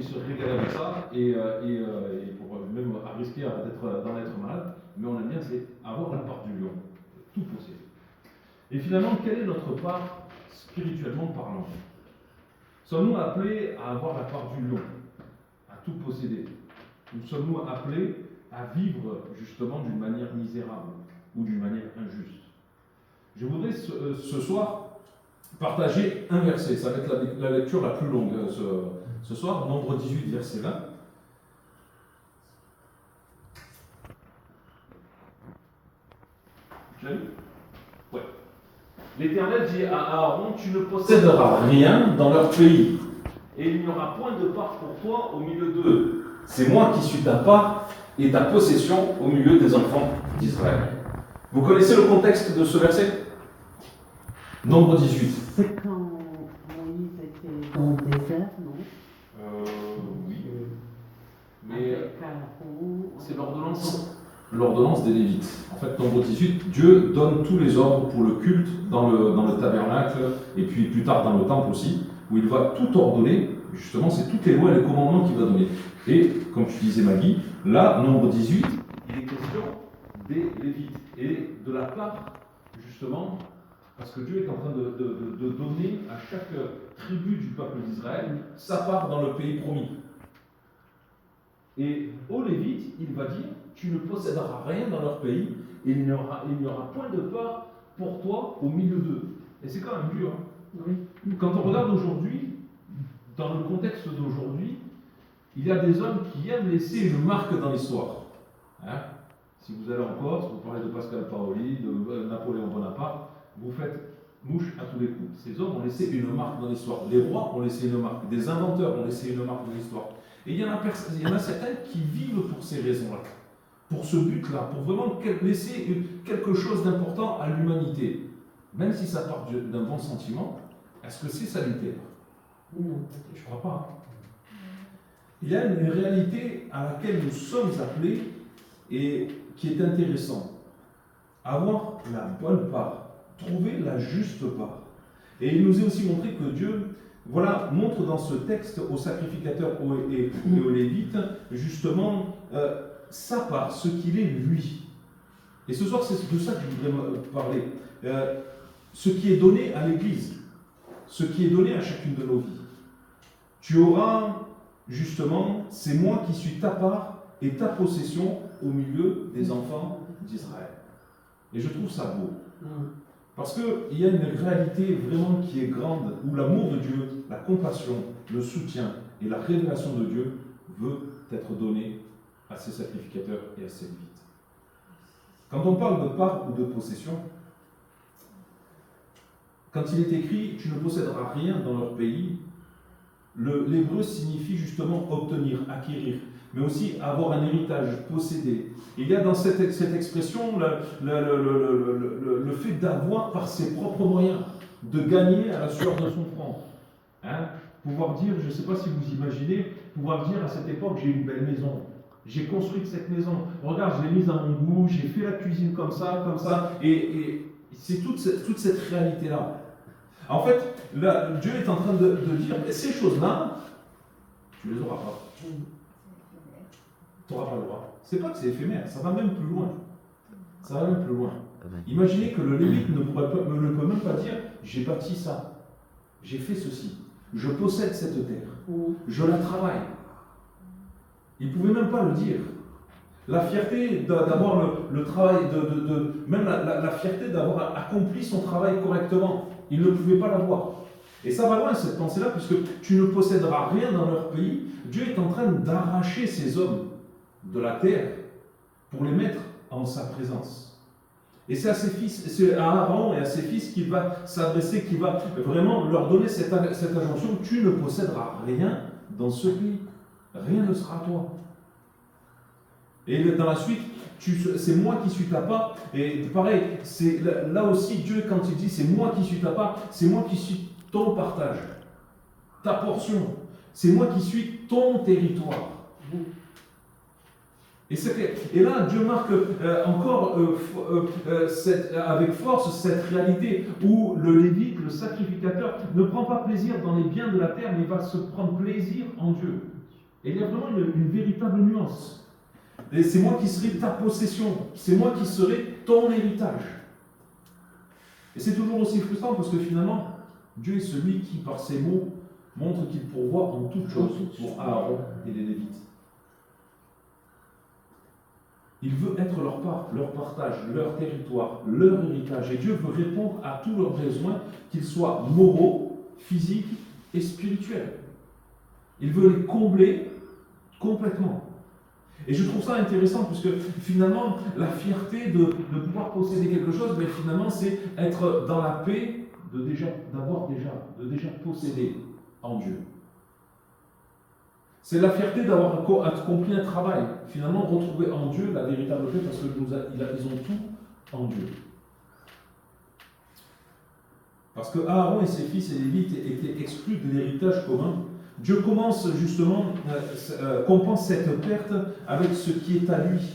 se régaler avec ça et pour même à risquer d'en être malade. Mais on aime bien, c'est avoir la part du lion, tout posséder. Et finalement, quelle est notre part spirituellement parlant? Sommes-nous appelés à avoir la part du lion, à tout posséder? Ou sommes-nous appelés à vivre justement d'une manière misérable ou d'une manière injuste? Je voudrais ce soir partager un verset. Ça va être la lecture la plus longue ce soir, Nombre 18, verset 20. Tu l'as lu? Ouais. L'Éternel dit à Aaron, tu ne posséderas rien dans leur pays, et il n'y aura point de part pour toi au milieu d'eux. C'est moi qui suis ta part et ta possession au milieu des enfants d'Israël. Vous connaissez le contexte de ce verset? Nombre 18. C'est quand Moïse était dans le désert, non? Oui. Mais Avec Aaron, c'est l'ordonnance des Lévites. En fait, Nombre 18, Dieu donne tous les ordres pour le culte dans le tabernacle et puis plus tard dans le temple aussi, où il va tout ordonner. Justement, c'est toutes les lois et les commandements qu'il va donner. Et, comme tu disais Maggie, là, Nombre 18, il est question des Lévites et de la part, justement, parce que Dieu est en train de donner à chaque tribu du peuple d'Israël sa part dans le pays promis. Et aux Lévites, il va dire, tu ne posséderas rien dans leur pays, et il n'y aura point de part pour toi au milieu d'eux. Et c'est quand même dur. Hein. oui. Quand on regarde aujourd'hui, dans le contexte d'aujourd'hui, il y a des hommes qui aiment laisser une marque dans l'histoire. Hein? Si vous allez en Corse, vous parlez de Pascal Paoli, de Napoléon Bonaparte, vous faites mouche à tous les coups. Ces hommes ont laissé une marque dans l'histoire. Les rois ont laissé une marque. Des inventeurs ont laissé une marque dans l'histoire. Et il y en a certains qui vivent pour ces raisons-là, pour ce but-là, pour vraiment laisser quelque chose d'important à l'humanité. Même si ça part d'un bon sentiment, est-ce que c'est salutaire? Non. Je ne crois pas. Il y a une réalité à laquelle nous sommes appelés et qui est intéressante. Avoir la bonne part, trouver la juste part. Et il nous est aussi montré que Dieu, montre dans ce texte aux sacrificateurs et aux Lévites, justement, sa part, ce qu'il est lui. Et ce soir, c'est de ça que je voudrais parler. Ce qui est donné à l'Église, ce qui est donné à chacune de nos vies. Tu auras, justement, c'est moi qui suis ta part et ta possession au milieu des enfants d'Israël. Et je trouve ça beau. Parce qu'il y a une réalité vraiment qui est grande, où l'amour de Dieu, la compassion, le soutien et la révélation de Dieu veut être donné à ses sacrificateurs et à ses Lévites. Quand on parle de part ou de possession, quand il est écrit « tu ne posséderas rien dans leur pays », l'hébreu signifie justement obtenir, acquérir, mais aussi avoir un héritage, posséder. Il y a dans cette expression le fait d'avoir par ses propres moyens, de gagner à la sueur de son front. Hein? Pouvoir dire, je ne sais pas si vous imaginez, pouvoir dire à cette époque, j'ai une belle maison, j'ai construit cette maison, regarde, je l'ai mise à mon goût, j'ai fait la cuisine comme ça, et c'est toute cette réalité-là. En fait, là, Dieu est en train de dire, ces choses-là, tu ne les auras pas. Tu n'auras pas le droit. C'est pas que c'est éphémère, ça va même plus loin. Ça va même plus loin. Imaginez que le Lévite ne peut même pas dire, j'ai bâti ça, j'ai fait ceci, je possède cette terre, je la travaille. Il ne pouvait même pas le dire. La fierté d'avoir le travail, même la fierté d'avoir accompli son travail correctement, il ne pouvait pas l'avoir. Et ça va loin cette pensée-là, puisque tu ne posséderas rien dans leur pays. Dieu est en train d'arracher ces hommes de la terre pour les mettre en sa présence. Et c'est à ses fils, c'est à Aaron et à ses fils qu'il va s'adresser, qu'il va vraiment leur donner cette injonction. Tu ne posséderas rien dans ce pays. Rien ne sera à toi. Et dans la suite, c'est moi qui suis ta part. Et pareil, c'est là aussi Dieu, quand il dit c'est moi qui suis ta part, c'est moi qui suis ton partage, ta portion. C'est moi qui suis ton territoire. Et là, Dieu marque encore avec force cette réalité où le Lévite, le sacrificateur, ne prend pas plaisir dans les biens de la terre, mais va se prendre plaisir en Dieu. Et il y a vraiment une véritable nuance. Et c'est moi qui serai ta possession, c'est moi qui serai ton héritage. Et c'est toujours aussi frustrant parce que finalement, Dieu est celui qui, par ses mots, montre qu'il pourvoit en toutes choses pour Aaron et les Lévites. Il veut être leur part, leur partage, leur territoire, leur héritage. Et Dieu veut répondre à tous leurs besoins, qu'ils soient moraux, physiques et spirituels. Il veut les combler complètement. Et je trouve ça intéressant, puisque finalement, la fierté de pouvoir posséder quelque chose, mais finalement, c'est être dans la paix de déjà posséder en Dieu. C'est la fierté d'avoir accompli un travail. Finalement, retrouver en Dieu la véritable paix, parce qu'ils ont tout en Dieu. Parce que Aaron et ses fils et Lévites étaient exclus de l'héritage commun. Dieu compense cette perte avec ce qui est à lui.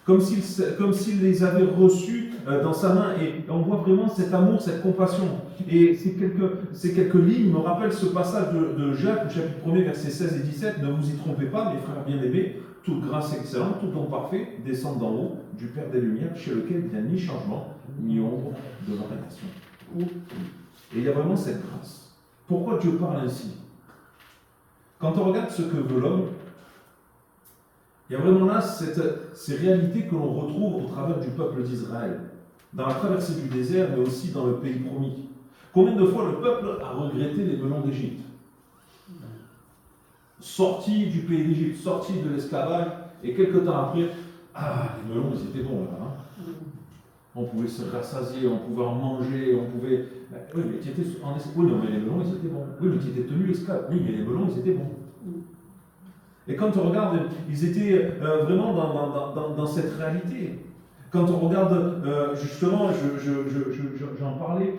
Comme s'il les avait reçus dans sa main. Et on voit vraiment cet amour, cette compassion. Et ces quelques lignes me rappellent ce passage de Jacques, au chapitre 1er, versets 16 et 17. Ne vous y trompez pas, mes frères bien-aimés, toute grâce excellente, tout don parfait, descend d'en haut, du Père des Lumières, chez lequel il n'y a ni changement, ni ombre de variation. Et il y a vraiment cette grâce. Pourquoi Dieu parle ainsi? Quand on regarde ce que veut l'homme, il y a vraiment là ces réalités que l'on retrouve au travers du peuple d'Israël, dans la traversée du désert, mais aussi dans le pays promis. Combien de fois le peuple a regretté les melons d'Égypte? Sorti du pays d'Égypte, sorti de l'esclavage, et quelques temps après, les melons, ils étaient bons là. On pouvait se rassasier, on pouvait en manger, on pouvait... Oui, mais tu étais en esclave. Oui, non, mais les melons, ils étaient bons. Oui, mais tu étais tenu esclave. Oui, mais les melons, ils étaient bons. Et quand on regarde, ils étaient vraiment dans cette réalité. Quand on regarde, justement, j'en parlais,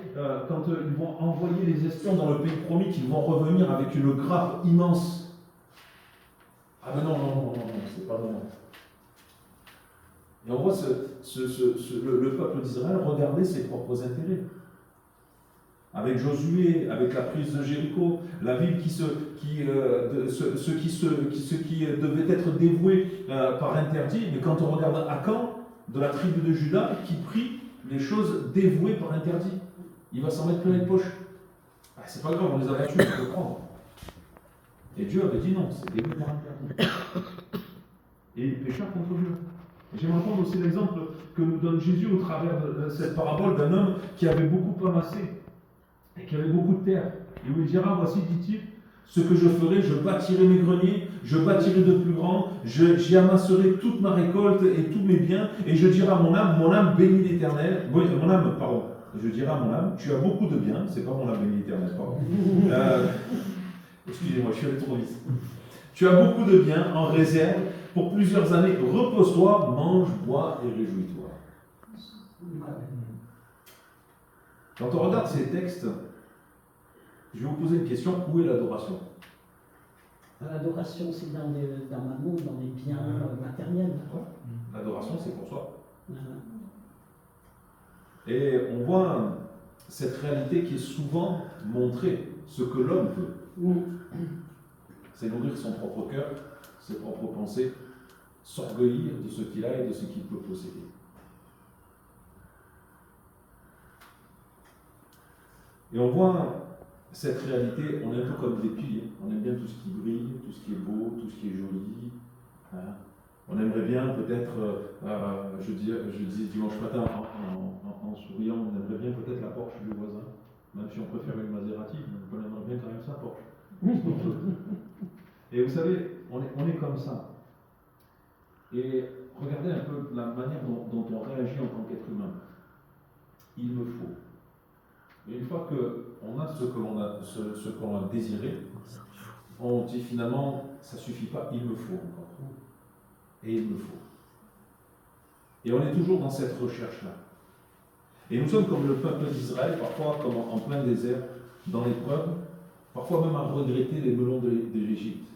quand ils vont envoyer les espions dans le pays promis, qu'ils vont revenir avec une grappe immense. Ah ben non, c'est pas bon. Et on voit le peuple d'Israël regarder ses propres intérêts. Avec Josué, avec la prise de Jéricho, la ville qui devait être dévouée par interdit, mais quand on regarde Akan, de la tribu de Juda, qui prie les choses dévouées par interdit, il va s'en mettre plein les poches. C'est pas grave, on les a battus, on peut prendre. Et Dieu avait dit non, c'est dévoué par interdit. Et il pécha contre Dieu. J'aimerais prendre aussi l'exemple que nous donne Jésus au travers de cette parabole d'un homme qui avait beaucoup amassé et qui avait beaucoup de terre. Et où il dira, voici, dit-il, ce que je ferai, je bâtirai mes greniers, je bâtirai de plus grands, j'y amasserai toute ma récolte et tous mes biens, et je dirai à mon âme, bénis l'Éternel. Je dirai à mon âme, tu as beaucoup de biens, c'est pas mon âme bénis l'Éternel, pardon. Excusez-moi, je suis allé trop vite. Tu as beaucoup de biens en réserve pour plusieurs années. Repose-toi, mange, bois et réjouis-toi. Quand on regarde ces textes, je vais vous poser une question. Où est l'adoration? L'adoration, c'est dans l'amour, dans les biens matériels. L'adoration, c'est pour soi. Et on voit cette réalité qui est souvent montrée, ce que l'homme veut. C'est nourrir son propre cœur, ses propres pensées, s'orgueillir de ce qu'il a et de ce qu'il peut posséder. Et on voit cette réalité, on est un peu comme des piliers. On aime bien tout ce qui brille, tout ce qui est beau, tout ce qui est joli. On aimerait bien peut-être, je dis dimanche matin en souriant, on aimerait bien peut-être la Porsche du voisin, même si on préfère une Maserati, on aimerait bien quand même sa Porsche. Et vous savez, on est comme ça. Et regardez un peu la manière dont on réagit en tant qu'être humain. Il me faut. Et une fois qu'on a ce que l'on a désiré, on dit finalement, ça ne suffit pas, il me faut encore. Et il me faut. Et on est toujours dans cette recherche-là. Et nous sommes comme le peuple d'Israël, parfois comme en plein désert, dans l'épreuve, parfois même à regretter les melons de l'Égypte.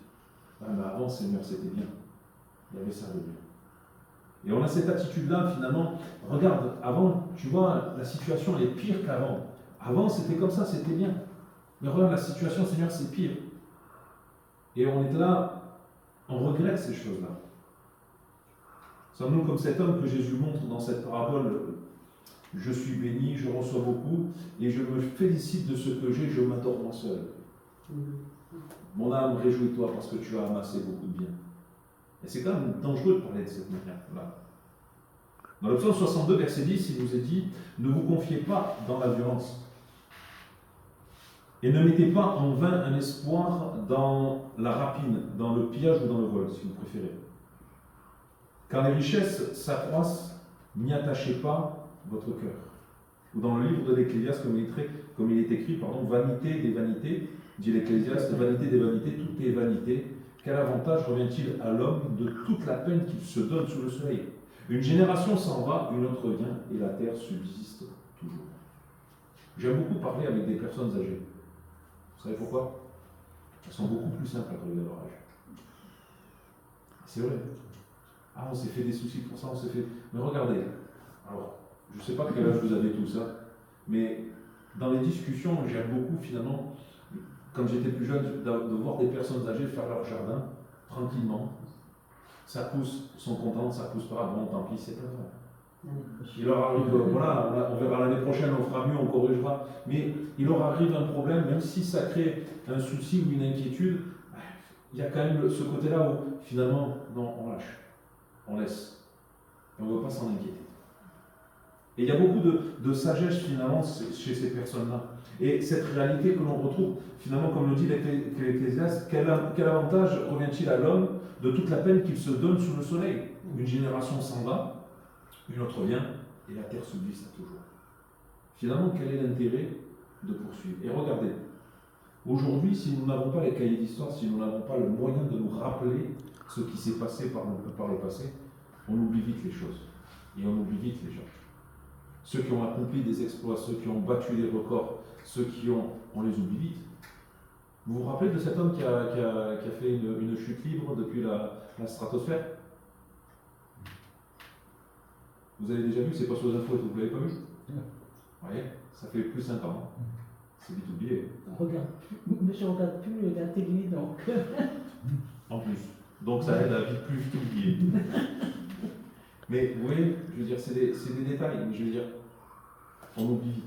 Mais avant, Seigneur, c'était bien. Il y avait ça de bien. Et on a cette attitude-là, finalement. Regarde, avant, tu vois, la situation elle est pire qu'avant. Avant, c'était comme ça, c'était bien. Mais regarde, la situation, Seigneur, c'est pire. Et on est là, on regrette ces choses-là. Sommes-nous comme cet homme que Jésus montre dans cette parabole? Je suis béni, je reçois beaucoup, et je me félicite de ce que j'ai, je m'adore moi seul. Mon âme, réjouis-toi parce que tu as amassé beaucoup de bien. Et c'est quand même dangereux de parler de cette manière-là. Dans le psaume 62, verset 10, il nous est dit, ne vous confiez pas dans la violence. Et ne mettez pas en vain un espoir dans la rapine, dans le pillage ou dans le vol, si vous préférez. Car les richesses s'accroissent, n'y attachez pas votre cœur. Ou dans le livre de l'Ecclésiaste, comme il est écrit, vanité des vanités, dit l'Ecclésiaste, vanité des vanités, tout est vanité. Quel avantage revient-il à l'homme de toute la peine qu'il se donne sous le soleil? Une génération s'en va, une autre vient, et la terre subsiste toujours. J'aime beaucoup parler avec des personnes âgées. Vous savez pourquoi? Elles sont beaucoup plus simples à leur âge. C'est vrai. Ah, on s'est fait des soucis pour ça, on s'est fait... Mais regardez, alors, je ne sais pas quel âge vous avez tout ça, mais dans les discussions, j'aime beaucoup finalement, quand j'étais plus jeune, de voir des personnes âgées faire leur jardin, tranquillement. Ça pousse, ils sont contents, ça pousse pas, bon, tant pis, c'est pas grave. Il leur arrive, voilà, on verra l'année prochaine, on fera mieux, on corrigera, mais il leur arrive un problème, même si ça crée un souci ou une inquiétude, il y a quand même ce côté-là où finalement, non, on lâche, on laisse, et on ne veut pas s'en inquiéter. Et il y a beaucoup de sagesse finalement chez ces personnes-là. Et cette réalité que l'on retrouve, finalement, comme le dit l'Ecclésiaste, quel avantage revient-il à l'homme de toute la peine qu'il se donne sous le soleil? Une génération s'en va, une autre vient, et la terre subsiste toujours. Finalement, quel est l'intérêt de poursuivre? Et regardez, aujourd'hui, si nous n'avons pas les cahiers d'histoire, si nous n'avons pas le moyen de nous rappeler ce qui s'est passé par le passé, on oublie vite les choses. Et on oublie vite les gens. Ceux qui ont accompli des exploits, ceux qui ont battu des records, on les oublie vite. Vous vous rappelez de cet homme qui a fait une chute libre depuis la stratosphère? Vous avez déjà vu, c'est pas sur les infos, vous ne l'avez pas vu? Vous voyez, ça fait plus de 5 ans. C'est vite oublié. Regarde, mais je ne regarde plus la télé, donc. En plus. Donc ça aide à vite plus vite oublier. Mais vous voyez, je veux dire, c'est des détails, mais je veux dire, on oublie vite.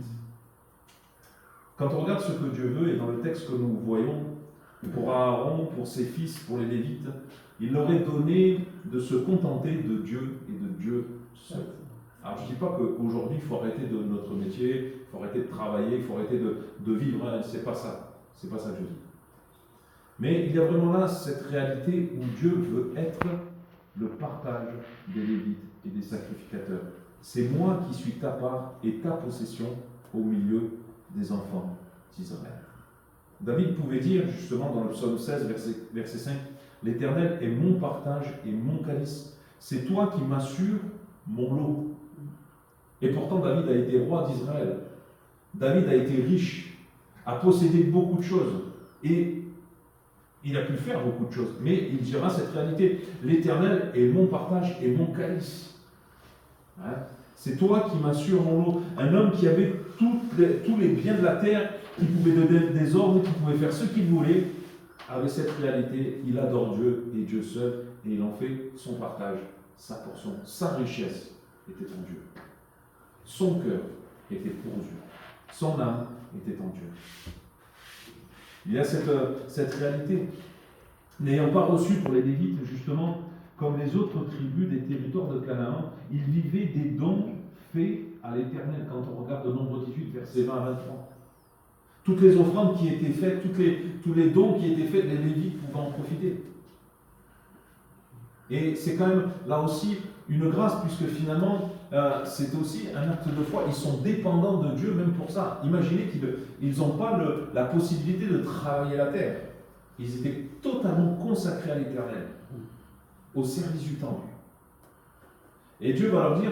Quand on regarde ce que Dieu veut, et dans le texte que nous voyons, pour Aaron, pour ses fils, pour les Lévites, il leur est donné de se contenter de Dieu et de Dieu seul. Alors je ne dis pas qu'aujourd'hui il faut arrêter de notre métier, il faut arrêter de travailler, il faut arrêter de vivre, hein, c'est pas ça que je dis. Mais il y a vraiment là cette réalité où Dieu veut être le partage des Lévites et des sacrificateurs. C'est moi qui suis ta part et ta possession au milieu des enfants d'Israël. David pouvait dire justement dans le psaume 16, verset 5, « L'Éternel est mon partage et mon calice. C'est toi qui m'assures mon lot. » Et pourtant David a été roi d'Israël. David a été riche, a possédé beaucoup de choses et il a pu faire beaucoup de choses. Mais il dira cette réalité, « L'Éternel est mon partage et mon calice. » C'est toi qui m'assures mon lot. Un homme qui avait tous les biens de la terre, qui pouvait donner des ordres, qui pouvait faire ce qu'il voulait, avait cette réalité, il adore Dieu et Dieu seul, et il en fait son partage, sa portion, sa richesse était en Dieu. Son cœur était pour Dieu. Son âme était en Dieu. Il y a cette réalité. N'ayant pas reçu pour les Lévites, justement, comme les autres tribus des territoires de Canaan, ils vivaient des dons faits à l'Éternel. Quand on regarde le Nombre 18, versets 20 à 23. Toutes les offrandes qui étaient faites, tous les dons qui étaient faits, les Lévites pouvaient en profiter. Et c'est quand même, là aussi, une grâce, puisque finalement, c'est aussi un acte de foi. Ils sont dépendants de Dieu même pour ça. Imaginez qu'ils n'ont pas la possibilité de travailler la terre. Ils étaient totalement consacrés à l'Éternel, au service du temple. Et Dieu va leur dire,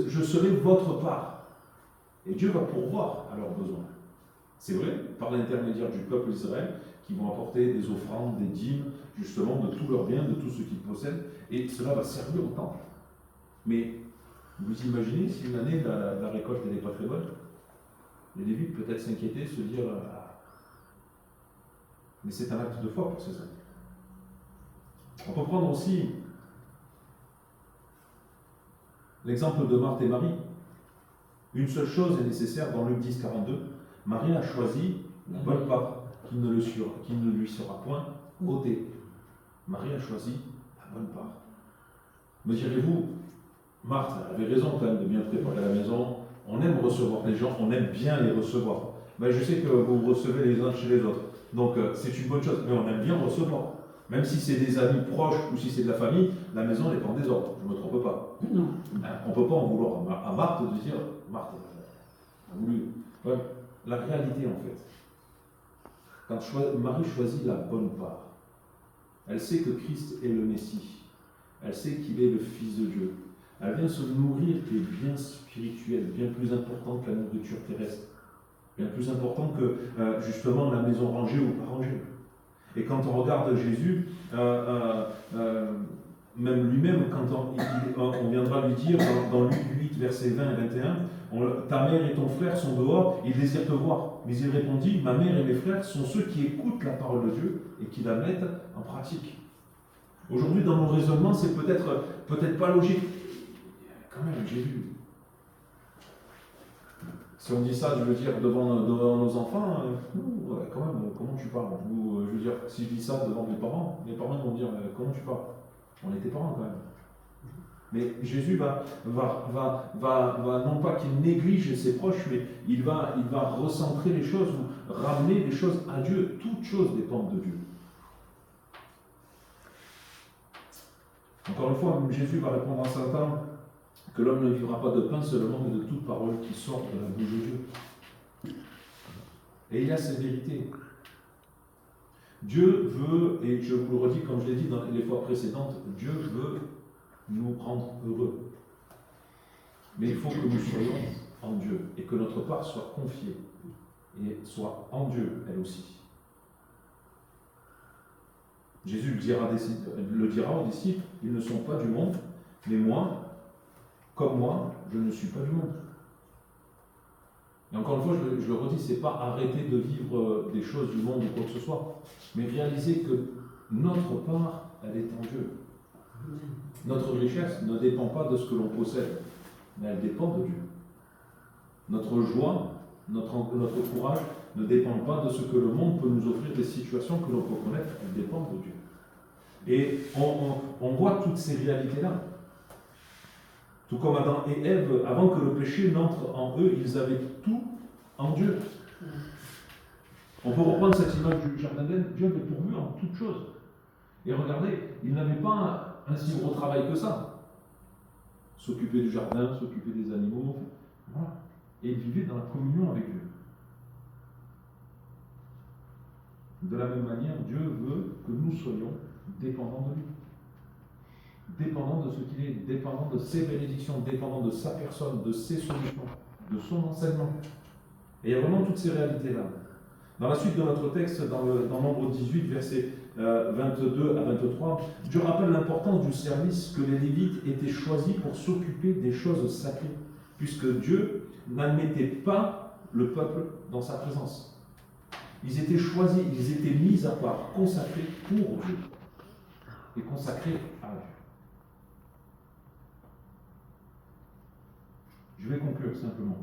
je serai votre part. Et Dieu va pourvoir à leurs besoins. C'est vrai, par l'intermédiaire du peuple d'Israël, qui vont apporter des offrandes, des dîmes, justement, de tous leurs biens, de tout ce qu'ils possèdent, et cela va servir au temple. Mais vous imaginez si une année la récolte n'était pas très bonne, les Lévites peut-être s'inquiéter, se dire mais c'est un acte de foi pour ces hommes. On peut prendre aussi l'exemple de Marthe et Marie. Une seule chose est nécessaire dans Luc 10, 42. Marie a choisi la bonne part qui ne lui sera point ôtée. Marie a choisi la bonne part. Me direz-vous, Marthe avait raison quand même de bien préparer la maison. On aime recevoir les gens, on aime bien les recevoir. Mais je sais que vous recevez les uns chez les autres. Donc c'est une bonne chose, mais on aime bien recevoir. Même si c'est des amis proches ou si c'est de la famille, la maison n'est pas en désordre. Je ne me trompe pas. Non. On ne peut pas en vouloir à Marthe de dire Marthe a voulu. Ouais, la réalité en fait. Quand Marie choisit la bonne part, elle sait que Christ est le Messie. Elle sait qu'il est le Fils de Dieu. Elle vient se nourrir des biens spirituels, bien plus importants que la nourriture terrestre. Bien plus important que justement la maison rangée ou pas rangée. Et quand on regarde Jésus, même lui-même, quand on viendra lui dire dans Luc 8, versets 20 et 21, ta mère et ton frère sont dehors, ils désirent te voir. Mais il répondit, ma mère et mes frères sont ceux qui écoutent la parole de Dieu et qui la mettent en pratique. Aujourd'hui, dans nos raisonnements, c'est peut-être pas logique. Quand même, Jésus. Si on dit ça, je veux dire, devant nos enfants, quand même, comment tu parles? Ou, je veux dire, si je dis ça devant mes parents vont dire, comment tu parles? On est tes parents quand même. Mais Jésus va non pas qu'il néglige ses proches, mais il va recentrer les choses ou ramener les choses à Dieu. Toutes choses dépendent de Dieu. Encore une fois, Jésus va répondre à Satan que l'homme ne vivra pas de pain seulement, mais de toute parole qui sort de la bouche de Dieu. Et il y a ces vérités. Dieu veut, et je vous le redis comme je l'ai dit dans les fois précédentes, Dieu veut nous rendre heureux. Mais il faut que nous soyons en Dieu et que notre part soit confiée et soit en Dieu, elle aussi. Jésus le dira aux disciples, ils ne sont pas du monde, mais moi, comme moi, je ne suis pas du monde. Et encore une fois, je le redis, ce n'est pas arrêter de vivre des choses du monde ou quoi que ce soit, mais réaliser que notre part, elle est en Dieu. Notre richesse ne dépend pas de ce que l'on possède, mais elle dépend de Dieu. Notre joie, notre courage ne dépendent pas de ce que le monde peut nous offrir, des situations que l'on peut connaître, elles dépendent de Dieu. Et on voit toutes ces réalités-là. Tout comme Adam et Ève, avant que le péché n'entre en eux, ils avaient tout en Dieu. On peut reprendre cette image du jardin d'Èden, Dieu avait pourvu en toutes choses. Et regardez, ils n'avaient pas un si gros travail que ça. S'occuper du jardin, s'occuper des animaux, voilà. Et ils vivaient dans la communion avec Dieu. De la même manière, Dieu veut que nous soyons dépendants de lui. Dépendants de ce qu'il est, dépendants de ses bénédictions, dépendants de sa personne, de ses solutions, de son enseignement. Et il y a vraiment toutes ces réalités-là. Dans la suite de notre texte, dans Nombre 18, versets 22 à 23, Dieu rappelle l'importance du service que les Lévites étaient choisis pour s'occuper des choses sacrées, puisque Dieu n'admettait pas le peuple dans sa présence. Ils étaient choisis, ils étaient mis à part, consacrés pour Dieu et consacrés à Dieu. Je vais conclure simplement.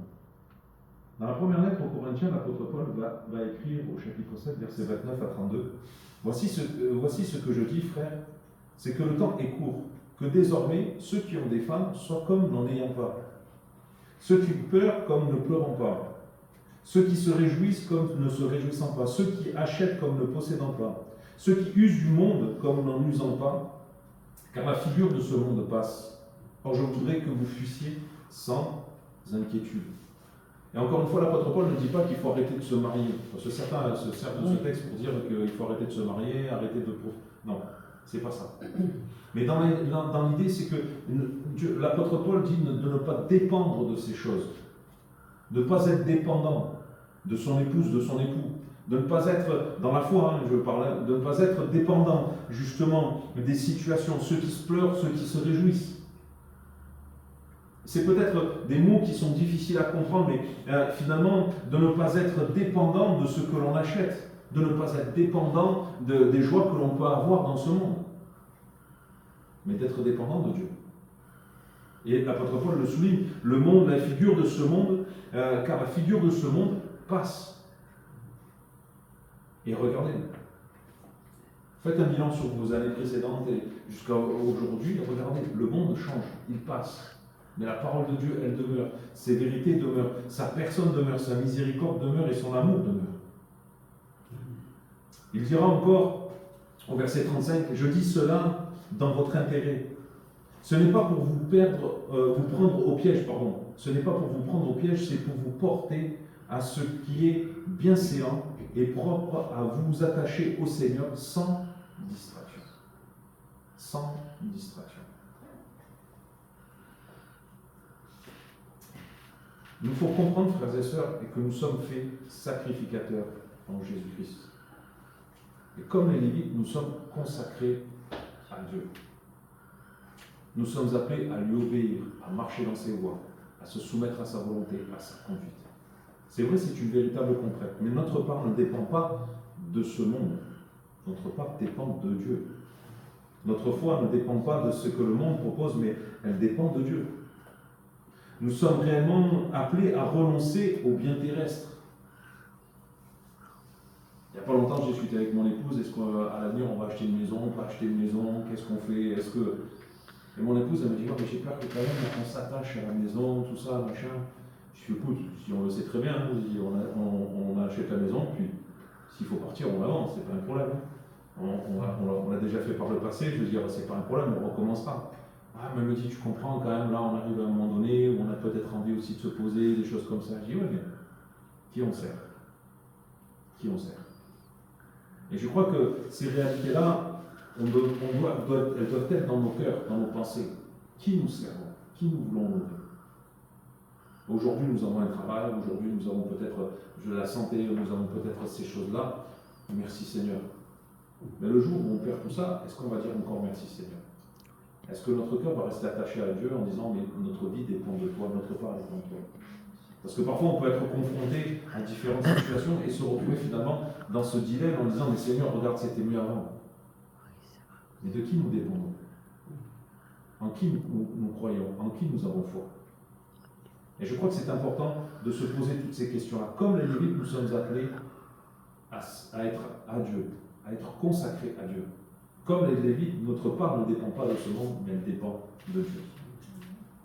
Dans la première lettre aux Corinthiens, l'apôtre Paul va écrire au chapitre 7, versets 29 à 32. Voici ce que je dis, frères, c'est que le temps est court, que désormais ceux qui ont des femmes soient comme n'en ayant pas, ceux qui pleurent comme ne pleurant pas, ceux qui se réjouissent comme ne se réjouissant pas, ceux qui achètent comme ne possédant pas, ceux qui usent du monde comme n'en usant pas, car la figure de ce monde passe. Or je voudrais que vous fussiez sans inquiétude. Et encore une fois, l'apôtre Paul ne dit pas qu'il faut arrêter de se marier. Parce que certains se servent de ce texte pour dire qu'il faut arrêter de se marier, arrêter de... Non, c'est pas ça. Mais dans l'idée, c'est que l'apôtre Paul dit de ne pas dépendre de ces choses. De ne pas être dépendant de son épouse, de son époux. De ne pas être, dans la foi, je parlais, de ne pas être dépendant justement des situations, ceux qui se pleurent, ceux qui se réjouissent. C'est peut-être des mots qui sont difficiles à comprendre, mais finalement, de ne pas être dépendant de ce que l'on achète, de ne pas être dépendant des joies que l'on peut avoir dans ce monde. mais d'être dépendant de Dieu. Et l'apôtre Paul le souligne, le monde, la figure de ce monde, car la figure de ce monde passe. Et regardez, faites un bilan sur vos années précédentes et jusqu'à aujourd'hui, regardez, le monde change, il passe. Mais la parole de Dieu, elle demeure, ses vérités demeurent, sa personne demeure, sa miséricorde demeure et son amour demeure. Il dira encore au verset 35, « Je dis cela dans votre intérêt. Ce n'est pas pour vous prendre au piège, pardon. Ce n'est pas pour vous prendre au piège, c'est pour vous porter à ce qui est bienséant et propre à vous attacher au Seigneur sans distraction. » Sans distraction. Il nous faut comprendre, frères et sœurs, que nous sommes faits sacrificateurs en Jésus-Christ. Et comme les Lévites, nous sommes consacrés à Dieu. Nous sommes appelés à lui obéir, à marcher dans ses voies, à se soumettre à sa volonté, à sa conduite. C'est vrai, c'est une véritable contrainte, mais notre part ne dépend pas de ce monde. Notre part dépend de Dieu. Notre foi ne dépend pas de ce que le monde propose, mais elle dépend de Dieu. Nous sommes réellement appelés à renoncer aux biens terrestres. Il n'y a pas longtemps, j'ai discuté avec mon épouse, est-ce qu'à l'avenir on va acheter une maison, pas acheter une maison, qu'est-ce qu'on fait, est-ce que... Et mon épouse, elle me dit, ouais, mais j'ai peur que quand même on s'attache à la maison, tout ça, machin. Je dis, écoute, si on le sait très bien, on achète la maison, puis s'il faut partir, on la vend, c'est pas un problème. On l'a déjà fait par le passé, je veux dire, c'est pas un problème, on recommencera. Ah, mais elle me dit, tu comprends quand même, là on arrive à un moment donné où on a peut-être envie aussi de se poser, des choses comme ça. Je dis, ouais, mais qui on sert? Qui on sert? Et je crois que ces réalités-là, elles doivent être dans nos cœurs, dans nos pensées. Qui nous servons? Qui nous voulons honorer? Aujourd'hui, nous avons un travail, aujourd'hui, nous avons peut-être de la santé, nous avons peut-être ces choses-là. Merci Seigneur. Mais le jour où on perd tout ça, est-ce qu'on va dire encore merci Seigneur? Est-ce que notre cœur va rester attaché à Dieu en disant mais notre vie dépend de toi, notre part dépend de toi? Parce que parfois on peut être confronté à différentes situations et se retrouver finalement dans ce dilemme en disant mais Seigneur, regarde, c'était mieux avant. Mais de qui nous dépendons? En qui nous croyons? En qui nous avons foi? Et je crois que c'est important de se poser toutes ces questions-là. Comme les Lévites, nous sommes appelés à être à Dieu, à être consacrés à Dieu. Comme les Lévites, notre part ne dépend pas de ce monde, mais elle dépend de Dieu.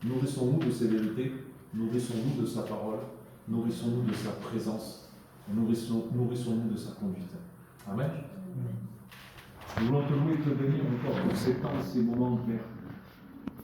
Nourrissons-nous de ses vérités, nourrissons-nous de sa parole, nourrissons-nous de sa présence, nourrissons-nous de sa conduite. Amen. Nous voulons te louer et te bénir encore pour ces temps, ces moments de paix.